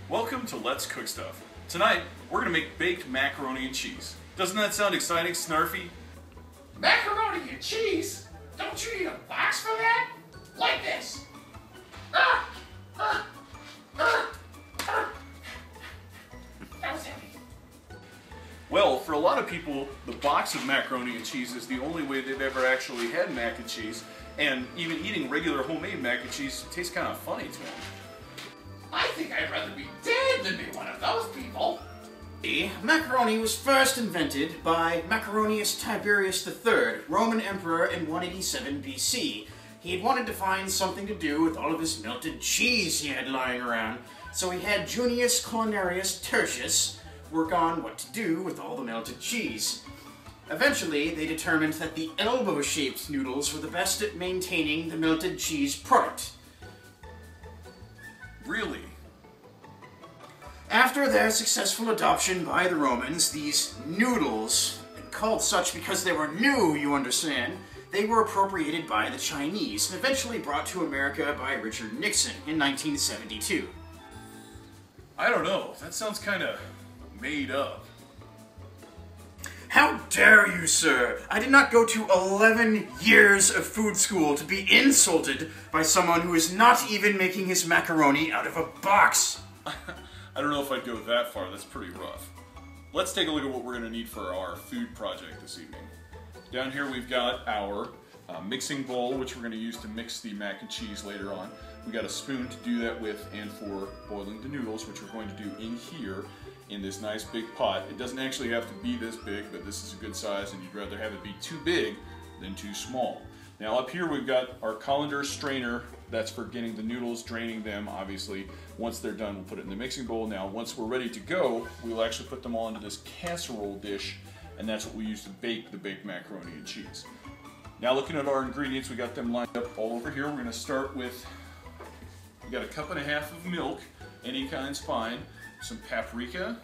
Welcome to Let's Cook Stuff. Tonight, we're going to make baked macaroni and cheese. Doesn't that sound exciting, Snarfy? Macaroni and cheese? Don't you need a box for that? Like this. That was heavy. Well, for a lot of people, the box of macaroni and cheese is the only way they've ever actually had mac and cheese, and even eating regular homemade mac and cheese tastes kind of funny to them. I think I'd rather be dead than be one of those people. Macaroni was first invented by Macaronius Tiberius III, Roman emperor in 187 BC. He had wanted to find something to do with all of his melted cheese he had lying around, so he had Junius Culinarius Tertius work on what to do with all the melted cheese. Eventually, they determined that the elbow-shaped noodles were the best at maintaining the melted cheese product. Really? After their successful adoption by the Romans, these noodles, called such because they were new, you understand, they were appropriated by the Chinese and eventually brought to America by Richard Nixon in 1972. I don't know. That sounds kind of made up. How dare you, sir? I did not go to 11 years of food school to be insulted by someone who is not even making his macaroni out of a box. I don't know if I'd go that far. That's pretty rough. Let's take a look at what we're going to need for our food project this evening. Down here we've got our mixing bowl, which we're going to use to mix the mac and cheese later on. We've got a spoon to do that with and for boiling the noodles, which we're going to do in here in this nice big pot. It doesn't actually have to be this big, but this is a good size, and you'd rather have it be too big than too small. Now up here we've got our colander strainer. That's for getting the noodles, draining them, obviously. Once they're done, we'll put it in the mixing bowl. Now, once we're ready to go, we'll actually put them all into this casserole dish, and that's what we use to bake the baked macaroni and cheese. Now, looking at our ingredients, we got them lined up all over here. We're gonna start with, we got 1.5 cups of milk, any kind's fine, some paprika,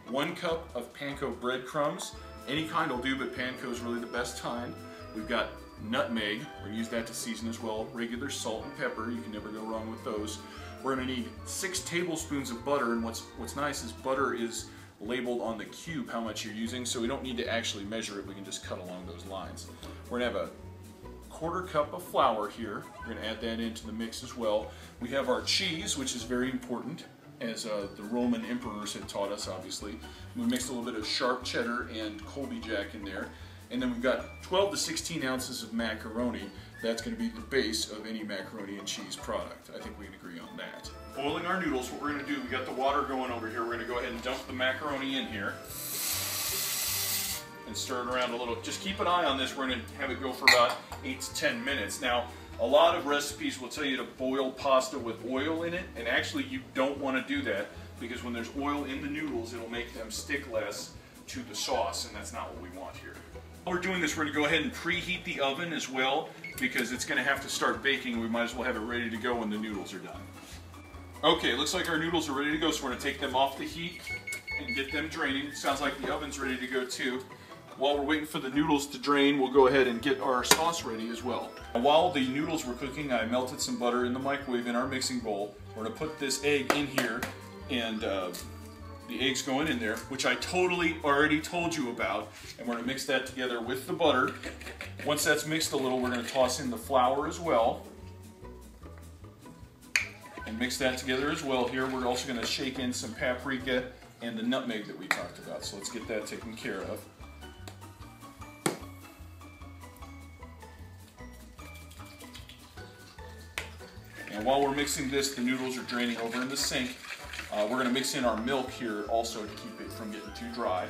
1 cup of panko breadcrumbs, any kind will do, but panko is really the best kind. We've got nutmeg, we're gonna use that to season as well, regular salt and pepper, you can never go wrong with those. We're gonna need 6 tablespoons of butter, and what's nice is butter is labeled on the cube how much you're using, so we don't need to actually measure it, we can just cut along those lines. We're gonna have a 1/4 cup of flour here, we're gonna add that into the mix as well. We have our cheese, which is very important, as the Roman emperors had taught us, obviously. We mixed a little bit of sharp cheddar and Colby Jack in there. And then we've got 12 to 16 ounces of macaroni. That's going to be the base of any macaroni and cheese product. I think we can agree on that. Boiling our noodles, what we're going to do, we got the water going over here. We're going to go ahead and dump the macaroni in here and stir it around a little. Just keep an eye on this. We're going to have it go for about 8 to 10 minutes. Now, a lot of recipes will tell you to boil pasta with oil in it, and actually you don't want to do that because when there's oil in the noodles, it'll make them stick less to the sauce, and that's not what we want here. While we're doing this, we're going to go ahead and preheat the oven as well because it's going to have to start baking. We might as well have it ready to go when the noodles are done. Okay, looks like our noodles are ready to go, so we're going to take them off the heat and get them draining. Sounds like the oven's ready to go too. While we're waiting for the noodles to drain, we'll go ahead and get our sauce ready as well. While the noodles were cooking, I melted some butter in the microwave in our mixing bowl. We're going to put this egg in here, and the egg's going in there, which I totally already told you about, and we're going to mix that together with the butter. Once that's mixed a little, we're going to toss in the flour as well, and mix that together as well. Here we're also going to shake in some paprika and the nutmeg that we talked about, so let's get that taken care of. And while we're mixing this, the noodles are draining over in the sink. We're going to mix in our milk here also to keep it from getting too dry.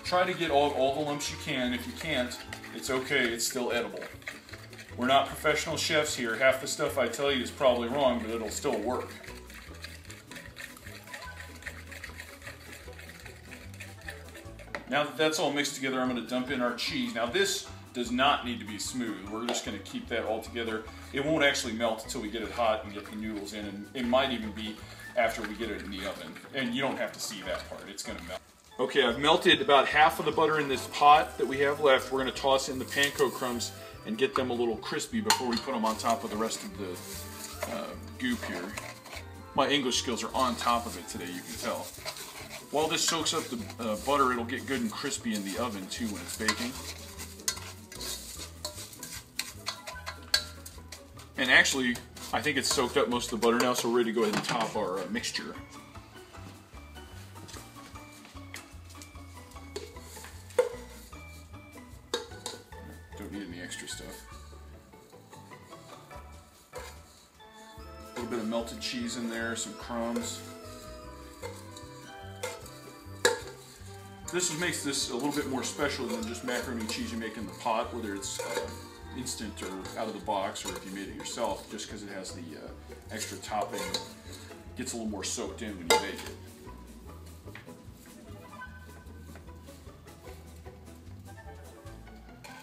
Try to get all the lumps you can. If you can't, it's okay, it's still edible. We're not professional chefs here. Half the stuff I tell you is probably wrong, but it'll still work. Now that that's all mixed together, I'm going to dump in our cheese. Now this does not need to be smooth. We're just going to keep that all together. It won't actually melt until we get it hot and get the noodles in, and it might even be after we get it in the oven. And you don't have to see that part, it's going to melt. Okay, I've melted about half of the butter in this pot that we have left. We're going to toss in the panko crumbs and get them a little crispy before we put them on top of the rest of the goop here. My English skills are on top of it today, you can tell. While this soaks up the butter, it'll get good and crispy in the oven too when it's baking. And actually, I think it's soaked up most of the butter now, so we're ready to go ahead and top our mixture. Don't need any extra stuff. A little bit of melted cheese in there, some crumbs. This makes this a little bit more special than just macaroni and cheese you make in the pot, whether it's instant or out of the box, or if you made it yourself, just because it has the extra topping. Gets a little more soaked in when you bake it.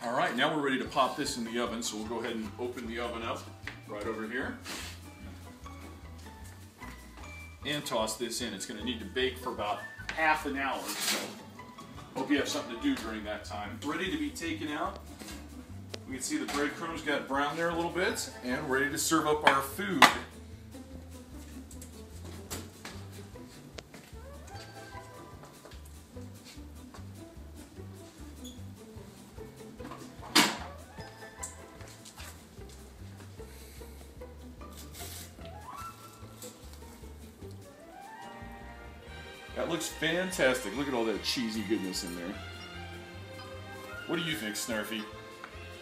Alright, now we're ready to pop this in the oven, so we'll go ahead and open the oven up right over here. And toss this in. It's going to need to bake for about half an hour, so hope you have something to do during that time. Ready to be taken out. We can see the breadcrumbs got brown there a little bit, and we're ready to serve up our food. That looks fantastic. Look at all that cheesy goodness in there. What do you think, Snarfy?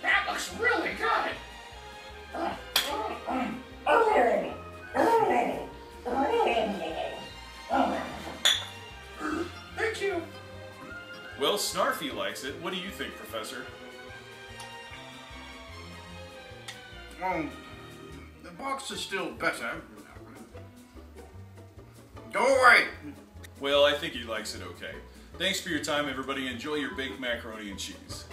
That looks really good. Thank you. Well, Snarfy likes it. What do you think, Professor? The box is still better. Go away! Well, I think he likes it okay. Thanks for your time, everybody. Enjoy your baked macaroni and cheese.